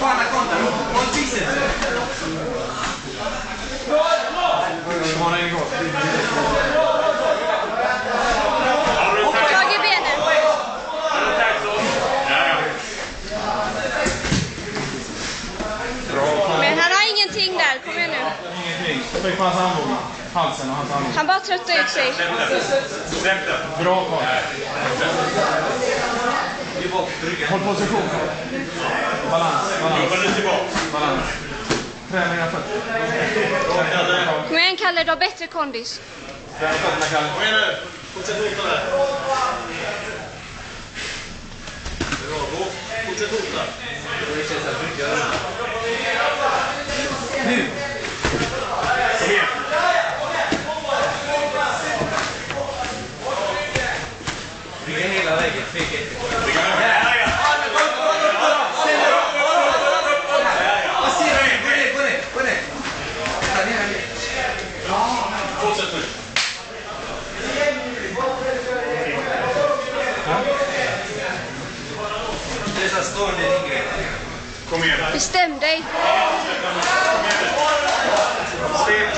Tag i benen. Men han har ingenting där, kom igen nu. Ingenting. Fick på hans armbåge. Halsen och hans armbåge. Han bara tröttar ut sig. Bra Karl. Håll position. Balans. Balans. Träna dina fötter. Kom igen Kalle, du har bättre kondis. Träna fötterna Kalle. Kom igen nu. Fortsätt hota där. Bravo. Fortsätt hota. Nu. Kom igen. Rygga hela vägen. Gå ner. Fortsätt nu. Det är så stående ingrepp. Kom igen. Bestäm dig. Steg.